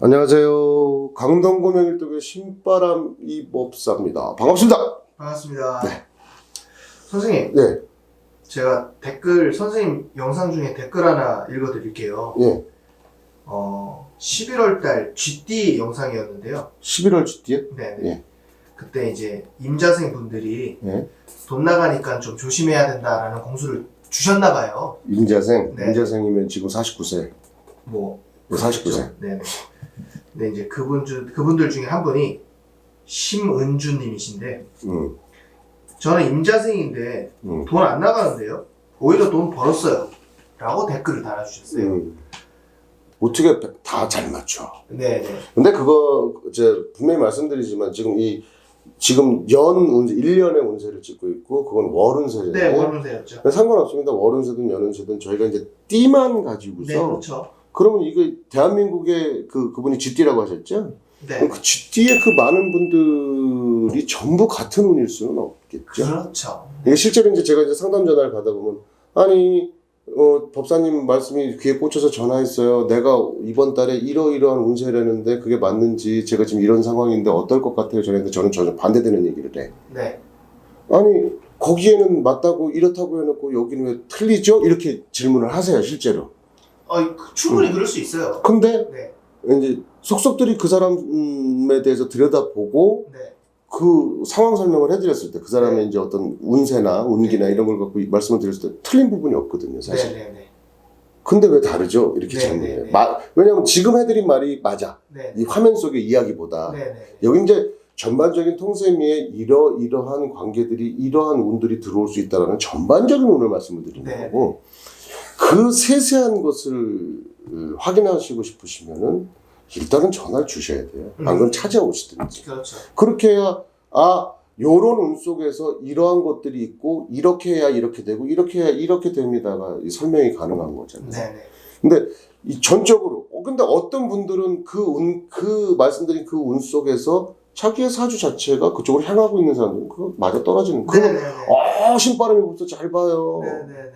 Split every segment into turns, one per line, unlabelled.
안녕하세요. 강동구 명일동의 신바람 이법사입니다. 반갑습니다.
반갑습니다.
네.
선생님,
네.
제가 선생님 영상 중에 댓글 하나 읽어드릴게요.
예.
11월달 GT 영상이었는데요.
11월 GT요?
네.
예.
그때 이제 임자생 분들이
예.
돈 나가니까 좀 조심해야 된다라는 공수를 주셨나봐요.
임자생.
네.
임자생이면 지금 49세.
뭐.
49세.
네네. 근데 이제 그분들 중에 한 분이 심은주님이신데, 저는 임자생인데 돈 안 나가는데요? 오히려 돈 벌었어요. 라고 댓글을 달아주셨어요.
어떻게 다 잘 맞춰.
네네.
근데 그거, 분명히 말씀드리지만, 지금 연 운세, 1년의 운세를 찍고 있고, 그건 월 운세잖아요.
네, 월 운세였죠.
상관없습니다. 월 운세든 연 운세든 저희가 이제 띠만 가지고서.
네, 그렇죠.
그러면 이거 대한민국의 그분이 GT라고 하셨죠?
네.
그 GT의 그 많은 분들이 전부 같은 운일 수는 없겠죠.
그렇죠.
이게 실제로 이제 제가 이제 상담 전화를 받아보면, 아니, 법사님 말씀이 귀에 꽂혀서 전화했어요. 내가 이번 달에 이러이러한 운세라는데 그게 맞는지 제가 지금 이런 상황인데 어떨 것 같아요? 저랬는데 저는 전혀 반대되는 얘기를 해.
네.
아니, 거기에는 맞다고 이렇다고 해놓고 여기는 왜 틀리죠? 이렇게 질문을 하세요, 실제로.
충분히 그럴 수 있어요.
근데
네.
이제 속속들이 그 사람에 대해서 들여다보고
네.
그 상황 설명을 해드렸을 때 그 사람의 이제 어떤 운세나 운기나 이런 걸 갖고 말씀을 드렸을 때 틀린 부분이 없거든요, 사실.
네.
근데 왜 다르죠? 이렇게 질문해요. 왜냐면 지금 해드린 말이 맞아.
네.
이 화면 속의 이야기보다.
네.
여기 이제 전반적인 통세미에 이러한 관계들이, 이러한 운들이 들어올 수 있다는 전반적인 운을 말씀을 드리는 거고, 그 세세한 것을 확인하시고 싶으시면은 일단은 전화를 주셔야 돼요. 안 그러면 찾아오시든지.
그렇죠.
그렇게 해야, 요런 운 속에서 이러한 것들이 있고, 이렇게 해야 이렇게 되고, 이렇게 해야 이렇게 됩니다가 설명이 가능한 거잖아요.
네.
근데 이 전적으로, 근데 어떤 분들은 말씀드린 그 운 속에서 자기의 사주 자체가 그쪽으로 향하고 있는 사람들은 그거 맞아 떨어지는 거예요. 신바람이 벌써 잘 봐요.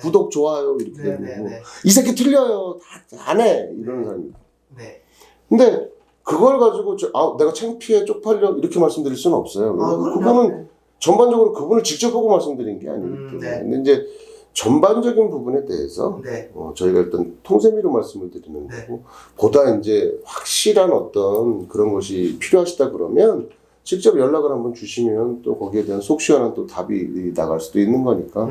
구독, 좋아요. 이렇게 되고. 이 새끼 틀려요. 다 안 해. 이러는 사람입니다.
네.
근데 그걸 가지고 내가 창피해, 쪽팔려 이렇게 말씀드릴 수는 없어요. 그거는 전반적으로 그분을 직접 보고 말씀드린 게 아니기 때문에. 근데 이제 전반적인 부분에 대해서 저희가 일단 통세미로 말씀을 드리는 거고, 보다 이제 확실한 어떤 그런 것이 필요하시다 그러면 직접 연락을 한번 주시면 또 거기에 대한 속 시원한 또 답이 나갈 수도 있는 거니까.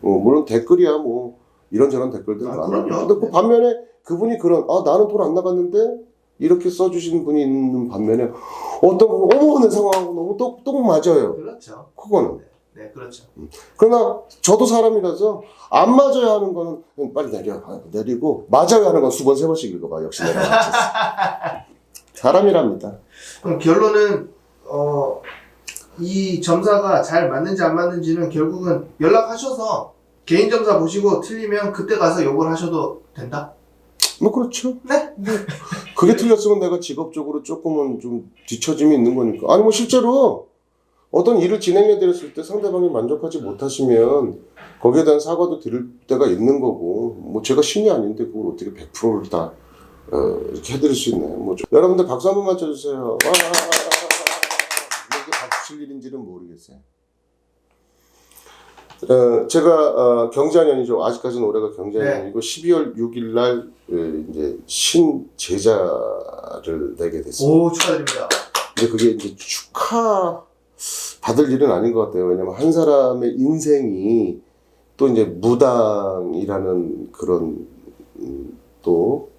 물론 댓글이야 뭐 이런저런 댓글들 많아요. 근데 그 반면에 그분이 나는 돈 안 나갔는데 이렇게 써주시는 분이 있는 반면에 어떤 분은 어머 내 상황하고 너무 똑 맞아요.
그렇죠.
그거는.
네, 그렇죠.
그러나 저도 사람이라서 안 맞아야 하는 거는 빨리 내리고 맞아야 하는 건 수번 세 번씩 읽어봐. 역시 내가 맞췄어. 사람이랍니다.
그럼 결론은 이 점사가 잘 맞는지 안 맞는지는 결국은 연락하셔서 개인 점사 보시고 틀리면 그때 가서 욕을 하셔도 된다?
뭐 그렇죠.
네.
그게 틀렸으면 내가 직업적으로 조금은 좀 뒤처짐이 있는 거니까. 아니 뭐 실제로 어떤 일을 진행해 드렸을 때 상대방이 만족하지 못하시면 거기에 대한 사과도 드릴 때가 있는 거고, 뭐 제가 신이 아닌데 그걸 어떻게 100%를 다 이렇게 해드릴 수 있나요? 여러분들 박수 한번 맞춰주세요. 이게 박수 칠 일인지는 모르겠어요. 제가 경자년이죠. 아직까지는 올해가 경자년이고 12월 6일 날 이제 신제자를 내게 됐습니다.
오, 축하드립니다.
근데 그게 이제 축하 받을 일은 아닌 것 같아요. 왜냐면 한 사람의 인생이 또 이제 무당이라는 그런 또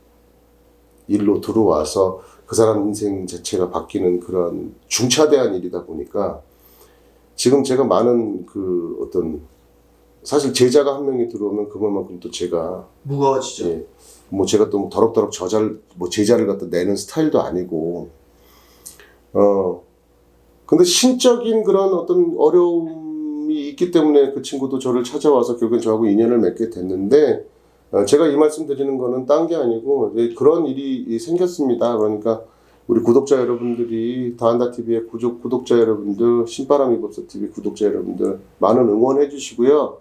일로 들어와서 그 사람 인생 자체가 바뀌는 그런 중차대한 일이다 보니까 지금 제가 많은 사실 제자가 한 명이 들어오면 그만큼 또 제가
무거워지죠.
뭐 제가 또 더럭더럭 제자를 갖다 내는 스타일도 아니고 근데 신적인 그런 어떤 어려움이 있기 때문에 그 친구도 저를 찾아와서 결국엔 저하고 인연을 맺게 됐는데, 제가 이 말씀 드리는 거는 딴 게 아니고 그런 일이 생겼습니다. 그러니까 우리 구독자 여러분들이 다한다TV의 구독자 여러분들, 신바람이법사TV 구독자 여러분들 많은 응원해 주시고요.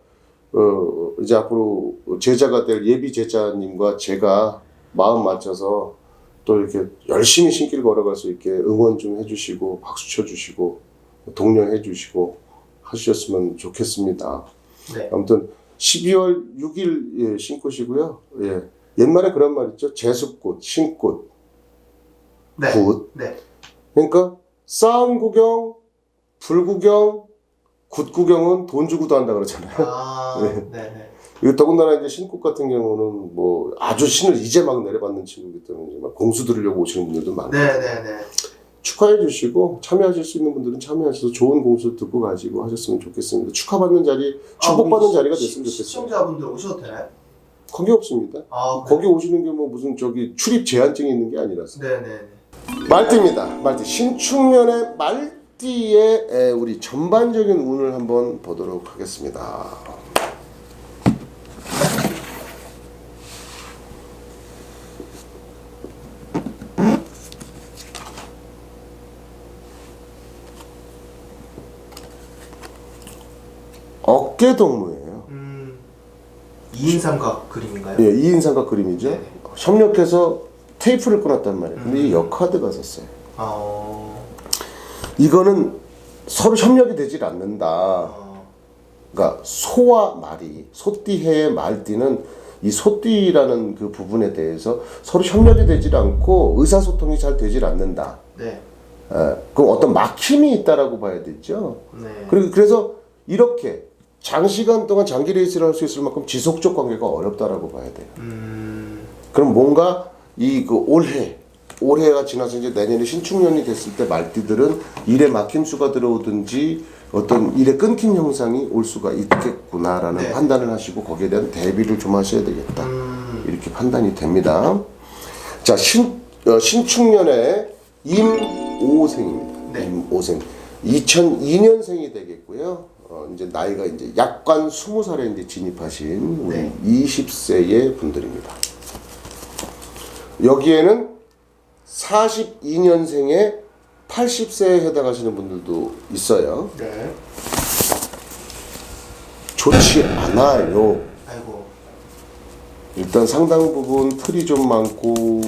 이제 앞으로 제자가 될 예비 제자님과 제가 마음 맞춰서 또 이렇게 열심히 신길 걸어갈 수 있게 응원 좀 해주시고 박수 쳐주시고 독려해주시고 하셨으면 좋겠습니다.
네.
아무튼 12월 6일 신꽃이고요. 예. 옛말에 그런 말 있죠. 제습꽃, 신꽃,
네.
굿.
네.
그러니까 싸움 구경, 불 구경, 굿 구경은 돈 주고도 한다 그러잖아요.
아,
네.
네. 네.
이거 더군다나 이제 신꽃 같은 경우는 뭐 아주 신을 이제 막 내려받는 친구이기 때문에 막 공수 들으려고 오시는 분들도 많고
네. 네. 네.
축하해 주시고 참여하실 수 있는 분들은 참여하셔서 좋은 공수 듣고 가지고 하셨으면 좋겠습니다. 축하받는 자리, 축복받는 자리가 됐으면 좋겠어요.
시청자분들 오셔도 되나요?
관계없습니다.
아,
거기 오시는 게 뭐 무슨 저기 출입 제한증이 있는 게 아니라서.
네네.
말띠입니다. 말띠 신축년의 말띠의 우리 전반적인 운을 한번 보도록 하겠습니다. 어깨동무예요.
2인 삼각 그림인가요?
예, 2인 삼각 그림이죠.
네네.
협력해서 테이프를 끊었단 말이에요. 근데 이 역카드가 썼어요. 이거는 서로 협력이 되질 않는다. 그러니까 소와 말이, 소띠해의 말띠는 이 소띠라는 그 부분에 대해서 서로 협력이 되질 않고 의사소통이 잘 되질 않는다.
네.
그럼 어떤 막힘이 있다라고 봐야 되죠.
네.
그래서 이렇게 장시간 동안 장기 레이스를 할 수 있을 만큼 지속적 관계가 어렵다라고 봐야 돼요. 그럼 뭔가 이 그 올해가 지나서 이제 내년에 신축년이 됐을 때 말띠들은 일에 막힘수가 들어오든지 어떤 일의 끊김 현상이 올 수가 있겠구나라는
네.
판단을 하시고 거기에 대한 대비를 좀 하셔야 되겠다. 이렇게 판단이 됩니다. 자, 신축년에 임오생입니다.
네.
임오생. 2002년생이 되겠고요. 이제 나이가 이제 약관 20살에 이제 진입하신 우리
네.
20세의 분들입니다. 여기에는 42년생에 80세에 해당하시는 분들도 있어요.
네.
좋지 않아요.
아이고.
일단 상당 부분 틀이 좀 많고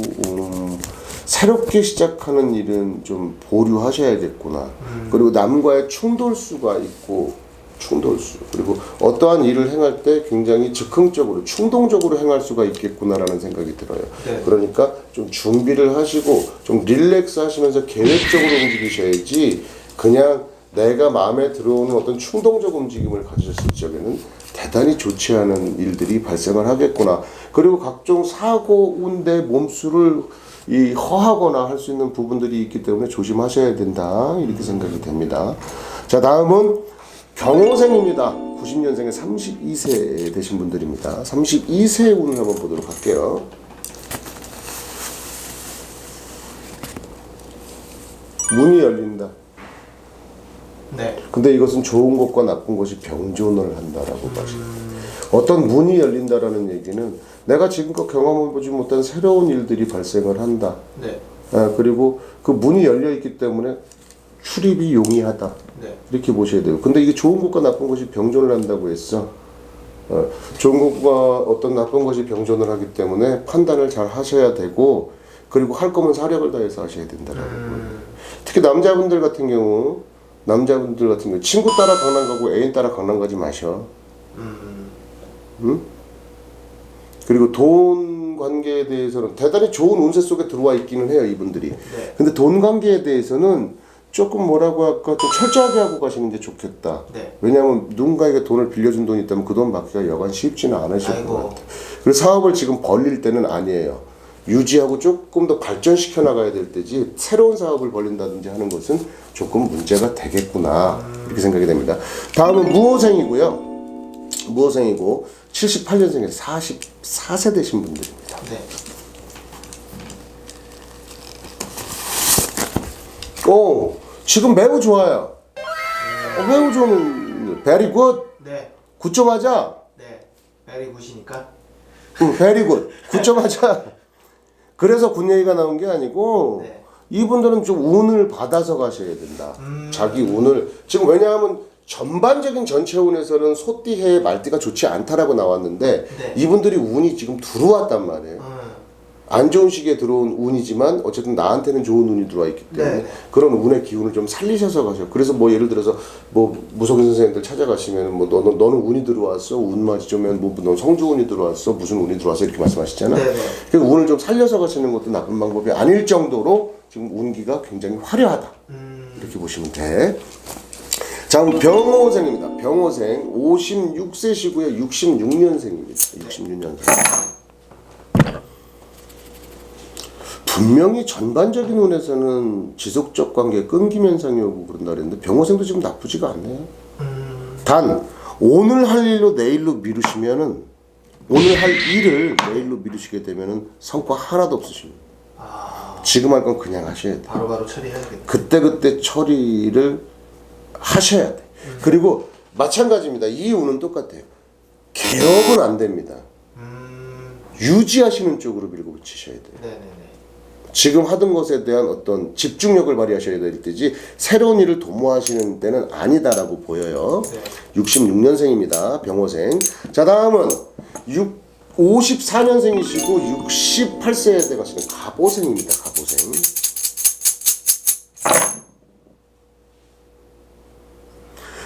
새롭게 시작하는 일은 좀 보류하셔야겠구나. 그리고 남과의 충돌수가 있고 충돌수 그리고 어떠한 일을 행할 때 굉장히 즉흥적으로 충동적으로 행할 수가 있겠구나라는 생각이 들어요.
네.
그러니까 좀 준비를 하시고 좀 릴렉스 하시면서 계획적으로 움직이셔야지 그냥 내가 마음에 들어오는 어떤 충동적 움직임을 가지셨을 적에는 대단히 좋지 않은 일들이 발생을 하겠구나. 그리고 각종 사고, 운대, 몸수를 허하거나 할 수 있는 부분들이 있기 때문에 조심하셔야 된다. 이렇게 생각이 됩니다. 자, 다음은 경호생입니다. 90년생에 32세 되신 분들입니다. 32세 운을 한번 보도록 할게요. 문이 열린다.
네.
근데 이것은 좋은 것과 나쁜 것이 병존을 한다라고 봐요. 어떤 문이 열린다라는 얘기는 내가 지금껏 경험해보지 못한 새로운 일들이 발생을 한다.
네.
그리고 그 문이 열려 있기 때문에 출입이 용이하다.
네.
이렇게 보셔야 돼요. 근데 이게 좋은 것과 나쁜 것이 병존을 한다고 했어. 좋은 것과 어떤 나쁜 것이 병존을 하기 때문에 판단을 잘 하셔야 되고 그리고 할 거면 사력을 다해서 하셔야 된다라는 거예요. 특히 남자분들 같은 경우 친구 따라 강남 가고 애인 따라 강남 가지 마셔. 응? 그리고 돈 관계에 대해서는 대단히 좋은 운세 속에 들어와 있기는 해요, 이분들이.
네.
근데 돈 관계에 대해서는 조금 뭐라고 할까 좀 철저하게 하고 가시는 게 좋겠다.
네.
왜냐하면 누군가에게 돈을 빌려준 돈이 있다면 그 돈 받기가 여간 쉽지는 않으실 것
아이고.
같아요. 그래서 사업을 지금 벌릴 때는 아니에요. 유지하고 조금 더 발전시켜 나가야 될 때지 새로운 사업을 벌린다든지 하는 것은 조금 문제가 되겠구나 이렇게 생각이 됩니다. 다음은 무호생이고요. 무호생이고 78년생에 44세 되신 분들입니다.
네.
오, 지금 매우 좋아요. 매우 좋은 very good.
네.
9점 하자.
네. 베리 굿이니까.
very good. 9점 하자. 그래서 군 얘기가 나온 게 아니고
네.
이분들은 좀 운을 받아서 가셔야 된다. 자기 운을 지금 왜냐하면 전반적인 전체 운에서는 소띠해의 말띠가 좋지 않다라고 나왔는데
네.
이분들이 운이 지금 들어왔단 말이에요. 안 좋은 시기에 들어온 운이지만 어쨌든 나한테는 좋은 운이 들어와 있기 때문에
네.
그런 운의 기운을 좀 살리셔서 가셔. 그래서 뭐 예를 들어서 뭐 무속인 선생님들 찾아가시면 뭐 너는 운이 들어왔어, 운 맞으면 너 성주운이 들어왔어, 무슨 운이 들어왔어 이렇게 말씀하시잖아.
네.
그래서 운을 좀 살려서 가시는 것도 나쁜 방법이 아닐 정도로 지금 운기가 굉장히 화려하다 이렇게 보시면 돼. 자, 병호생입니다. 병호생 56세시고요. 66년생입니다. 66년생. 분명히 전반적인 운에서는 지속적 관계 끊김 현상이 오고 그런다 그랬는데 병호생도 지금 나쁘지가 않네요. 단 오늘 할 일로 내일로 미루시면은 오늘 할 일을 내일로 미루시게 되면은 성과 하나도 없으십니다. 지금 할 건 그냥 하셔야 돼.
바로바로 처리해야겠다.
그때 처리를 하셔야 돼. 그리고 마찬가지입니다. 이 운은 똑같아요. 개업은 안 됩니다. 유지하시는 쪽으로 밀고붙이셔야 돼요.
네네네.
지금 하던 것에 대한 어떤 집중력을 발휘하셔야 될 때지 새로운 일을 도모하시는 때는 아니다라고 보여요.
네.
66년생입니다. 병호생. 자, 다음은 54년생이시고 68세에 돼가시는 갑오생입니다. 갑오생.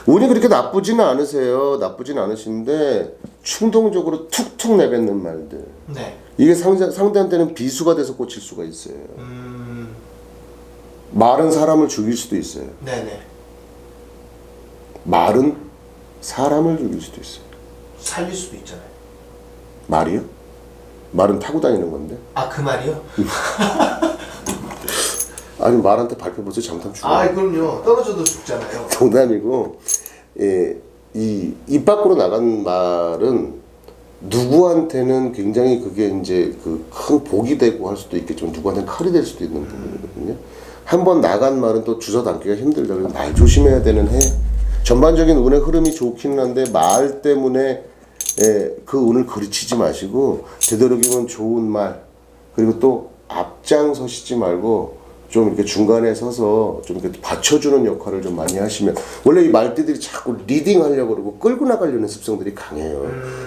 운이 그렇게 나쁘지는 않으세요. 나쁘진 않으신데 충동적으로 툭툭 내뱉는 말들.
네.
이게 상대한테는 비수가 돼서 꽂힐 수가 있어요. 말은 사람을 죽일 수도 있어요.
네네.
말은 사람을 죽일 수도 있어요.
살릴 수도 있잖아요.
말이요? 말은 타고 다니는 건데.
아, 그 말이요?
아니 말한테 밟혀보세요. 잘못하면 죽어요.
아, 그럼요. 떨어져도 죽잖아요.
농담이고, 입 밖으로 나간 말은 누구한테는 굉장히 그게 이제 그 큰 복이 되고 할 수도 있겠지만 누구한테는 칼이 될 수도 있는 부분이거든요. 한번 나간 말은 또 주워 담기가 힘들다. 그래서 말 조심해야 되는 해. 전반적인 운의 흐름이 좋기는 한데 말 때문에 그 운을 그르치지 마시고 되도록이면 좋은 말 그리고 또 앞장서시지 말고 좀 이렇게 중간에 서서 좀 이렇게 받쳐주는 역할을 좀 많이 하시면 원래 이 말띠들이 자꾸 리딩 하려고 그러고 끌고 나가려는 습성들이 강해요.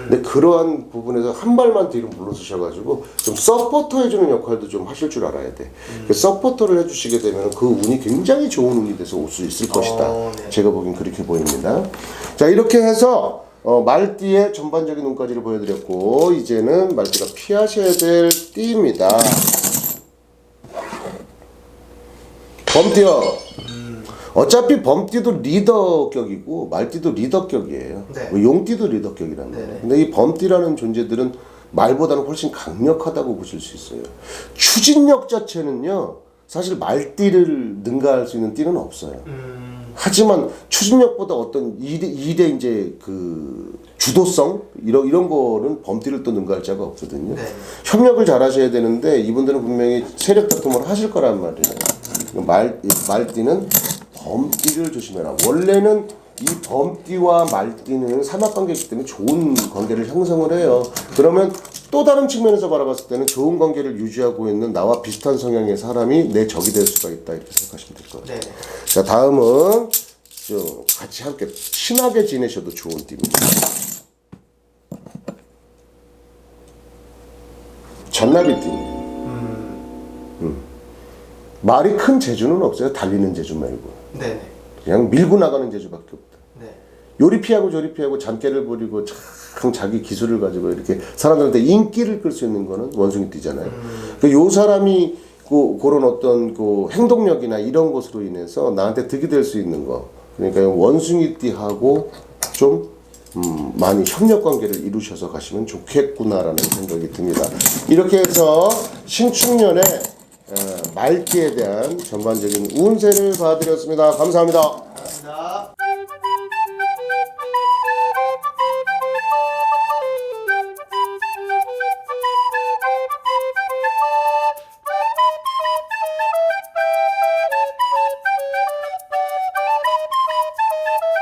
근데 그러한 부분에서 한 발만 뒤로 물러서셔가지고 좀 서포터 해주는 역할도 좀 하실 줄 알아야 돼. 그 서포터를 해주시게 되면 그 운이 굉장히 좋은 운이 돼서 올 수 있을 것이다.
네.
제가 보기엔 그렇게 보입니다. 자, 이렇게 해서 말띠의 전반적인 운까지를 보여드렸고 이제는 말띠가 피하셔야 될 띠입니다. 범띠요. 어차피 범띠도 리더격이고 말띠도 리더격이에요.
네.
뭐 용띠도 리더격이란 말이에요.
네네.
근데 이 범띠라는 존재들은 말보다는 훨씬 강력하다고 보실 수 있어요. 추진력 자체는요. 사실 말띠를 능가할 수 있는 띠는 없어요. 하지만 추진력보다 어떤 일의 이제 그 주도성 이런 거는 범띠를 또 능가할 자가 없거든요.
네.
협력을 잘 하셔야 되는데 이분들은 분명히 세력 다툼을 하실 거란 말이에요. 말띠는 범띠를 조심해라. 원래는 이 범띠와 말띠는 삼합관계이기 때문에 좋은 관계를 형성을 해요. 그러면 또 다른 측면에서 바라봤을 때는 좋은 관계를 유지하고 있는 나와 비슷한 성향의 사람이 내 적이 될 수가 있다 이렇게 생각하시면 될 것 같아요.
네.
자, 다음은 좀 같이 함께 친하게 지내셔도 좋은 띠입니다. 잔나비띠입니다. 말이 큰 재주는 없어요. 달리는 재주 말고.
네네.
그냥 밀고 나가는 재주밖에 없다.
네.
요리 피하고 저리 피하고 잔깨를 부리고 참 자기 기술을 가지고 이렇게 사람들한테 인기를 끌 수 있는 거는 원숭이띠잖아요. 요 사람이 그런 어떤 그 행동력이나 이런 것으로 인해서 나한테 득이 될 수 있는 거. 그러니까 원숭이띠하고 좀 많이 협력 관계를 이루셔서 가시면 좋겠구나라는 생각이 듭니다. 이렇게 해서 신축년에 말띠에 대한 전반적인 운세를 봐드렸습니다. 감사합니다.